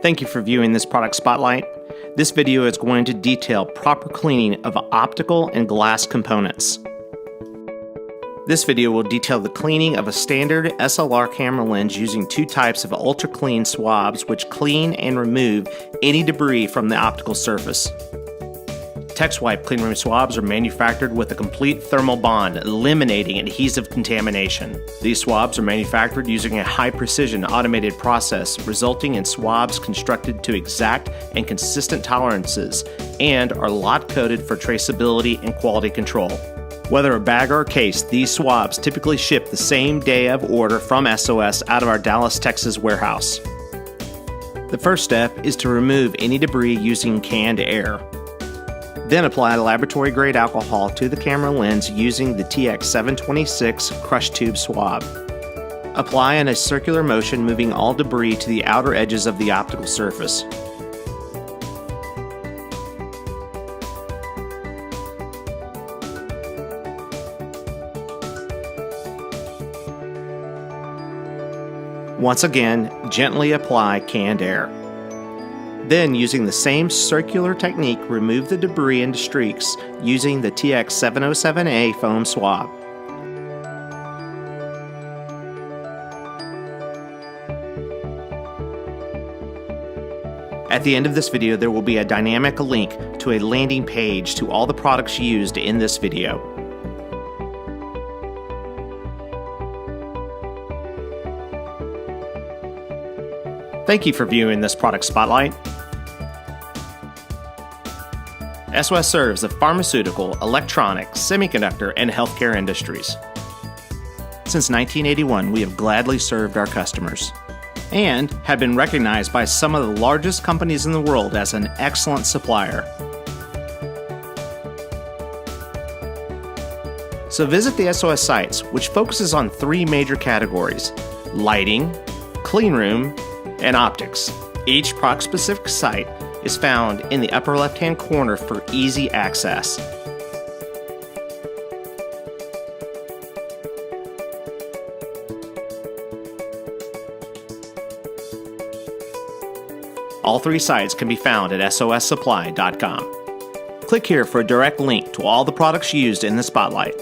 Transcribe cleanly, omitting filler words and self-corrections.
Thank you for viewing this product spotlight. This video is going to detail proper cleaning of optical and glass components. This video will detail the cleaning of a standard SLR camera lens using two types of ultra clean swabs which clean and remove any debris from the optical surface. TexWipe cleanroom swabs are manufactured with a complete thermal bond, eliminating adhesive contamination. These swabs are manufactured using a high-precision automated process, resulting in swabs constructed to exact and consistent tolerances and are lot-coded for traceability and quality control. Whether a bag or a case, these swabs typically ship the same day of order from SOS out of our Dallas, Texas warehouse. The first step is to remove any debris using canned air. Then apply laboratory-grade alcohol to the camera lens using the TX726 crush tube swab. Apply in a circular motion, moving all debris to the outer edges of the optical surface. Once again, gently apply canned air. Then, using the same circular technique, remove the debris into streaks using the TX707A foam swab. At the end of this video, there will be a dynamic link to a landing page to all the products used in this video. Thank you for viewing this product spotlight. SOS serves the pharmaceutical, electronic, semiconductor, and healthcare industries. Since 1981, we have gladly served our customers and have been recognized by some of the largest companies in the world as an excellent supplier. So visit the SOS sites, which focuses on three major categories: lighting, cleanroom, and optics. Each product-specific site is found in the upper left-hand corner for easy access. All three sites can be found at SOSsupply.com. Click here for a direct link to all the products used in the spotlight.